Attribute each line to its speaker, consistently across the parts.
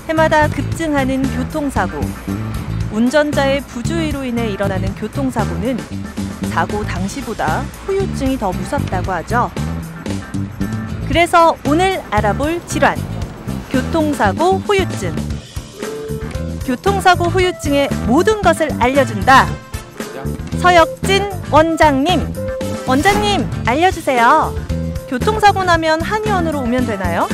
Speaker 1: 해마다 급증하는 교통사고. 운전자의 부주의로 인해 일어나는 교통사고는 사고 당시보다 후유증이 더 무섭다고 하죠. 그래서 오늘 알아볼 질환, 교통사고 후유증. 교통사고 후유증의 모든 것을 알려준다. 서혁진 원장님. 원장님, 알려주세요. 교통사고 나면 한의원으로 오면 되나요?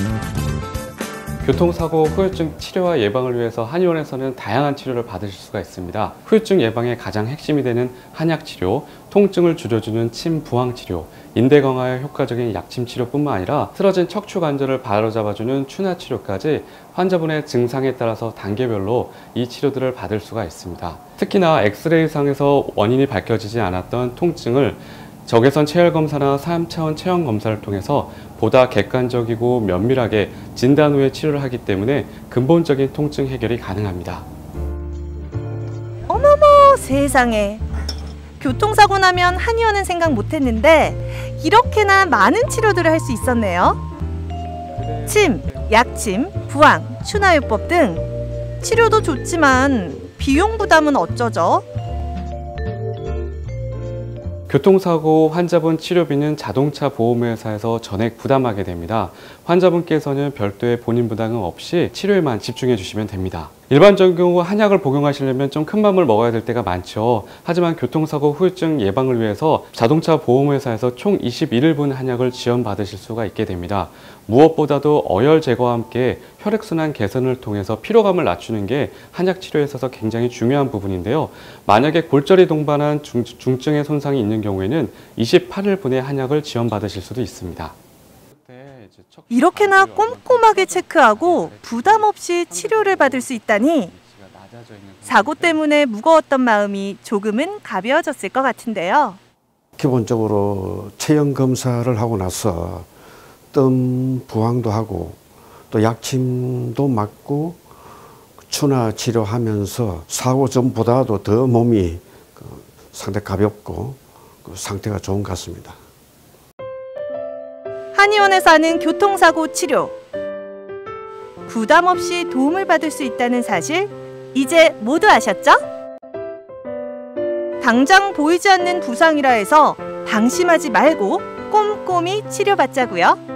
Speaker 2: 교통사고 후유증 치료와 예방을 위해서 한의원에서는 다양한 치료를 받으실 수가 있습니다. 후유증 예방의 가장 핵심이 되는 한약치료, 통증을 줄여주는 침 부항치료, 인대 강화에 효과적인 약침치료뿐만 아니라 틀어진 척추관절을 바로잡아주는 추나치료까지 환자분의 증상에 따라서 단계별로 이 치료들을 받을 수가 있습니다. 특히나 엑스레이상에서 원인이 밝혀지지 않았던 통증을 적외선 체열검사나 3차원 체형검사를 통해서 보다 객관적이고 면밀하게 진단 후에 치료를 하기 때문에 근본적인 통증 해결이 가능합니다.
Speaker 1: 어머머, 세상에. 교통사고 나면 한의원은 생각 못했는데 이렇게나 많은 치료들을 할 수 있었네요. 침, 약침, 부항, 추나요법 등 치료도 좋지만 비용 부담은 어쩌죠?
Speaker 2: 교통사고 환자분 치료비는 자동차 보험회사에서 전액 부담하게 됩니다. 환자분께서는 별도의 본인 부담은 없이 치료에만 집중해 주시면 됩니다. 일반적인 경우 한약을 복용하시려면 좀 큰 맘을 먹어야 될 때가 많죠. 하지만 교통사고 후유증 예방을 위해서 자동차 보험회사에서 총 21일분 한약을 지원받으실 수가 있게 됩니다. 무엇보다도 어혈 제거와 함께 혈액순환 개선을 통해서 피로감을 낮추는 게 한약 치료에 있어서 굉장히 중요한 부분인데요. 만약에 골절이 동반한 중증의 손상이 있는 경우에는 28일분의 한약을 지원받으실 수도 있습니다.
Speaker 1: 이렇게나 꼼꼼하게 체크하고 부담 없이 치료를 받을 수 있다니 사고 때문에 무거웠던 마음이 조금은 가벼워졌을 것 같은데요.
Speaker 3: 기본적으로 체형 검사를 하고 나서 뜸 부항도 하고 또 약침도 맞고 추나 치료하면서 사고 전보다도 더 몸이 상당히 가볍고 상태가 좋은 것 같습니다.
Speaker 1: 한의원에서 하는 교통사고 치료. 부담 없이 도움을 받을 수 있다는 사실 이제 모두 아셨죠? 당장 보이지 않는 부상이라 해서 방심하지 말고 꼼꼼히 치료받자고요.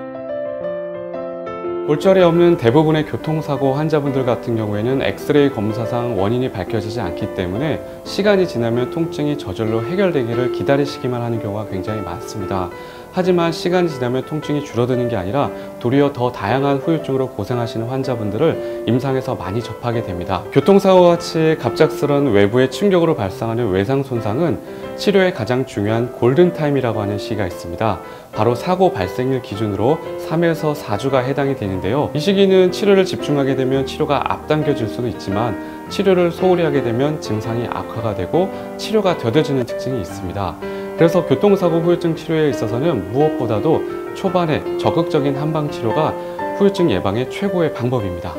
Speaker 2: 골절이 없는 대부분의 교통사고 환자분들 같은 경우에는 엑스레이 검사상 원인이 밝혀지지 않기 때문에 시간이 지나면 통증이 저절로 해결되기를 기다리시기만 하는 경우가 굉장히 많습니다. 하지만 시간이 지나면 통증이 줄어드는 게 아니라 도리어 더 다양한 후유증으로 고생하시는 환자분들을 임상에서 많이 접하게 됩니다. 교통사고와 같이 갑작스런 외부의 충격으로 발생하는 외상 손상은 치료의 가장 중요한 골든타임이라고 하는 시기가 있습니다. 바로 사고 발생일 기준으로 3에서 4주가 해당이 되는데요. 이 시기는 치료를 집중하게 되면 치료가 앞당겨질 수도 있지만 치료를 소홀히 하게 되면 증상이 악화가 되고 치료가 더뎌지는 특징이 있습니다. 그래서 교통사고 후유증 치료에 있어서는 무엇보다도 초반에 적극적인 한방치료가 후유증 예방의 최고의 방법입니다.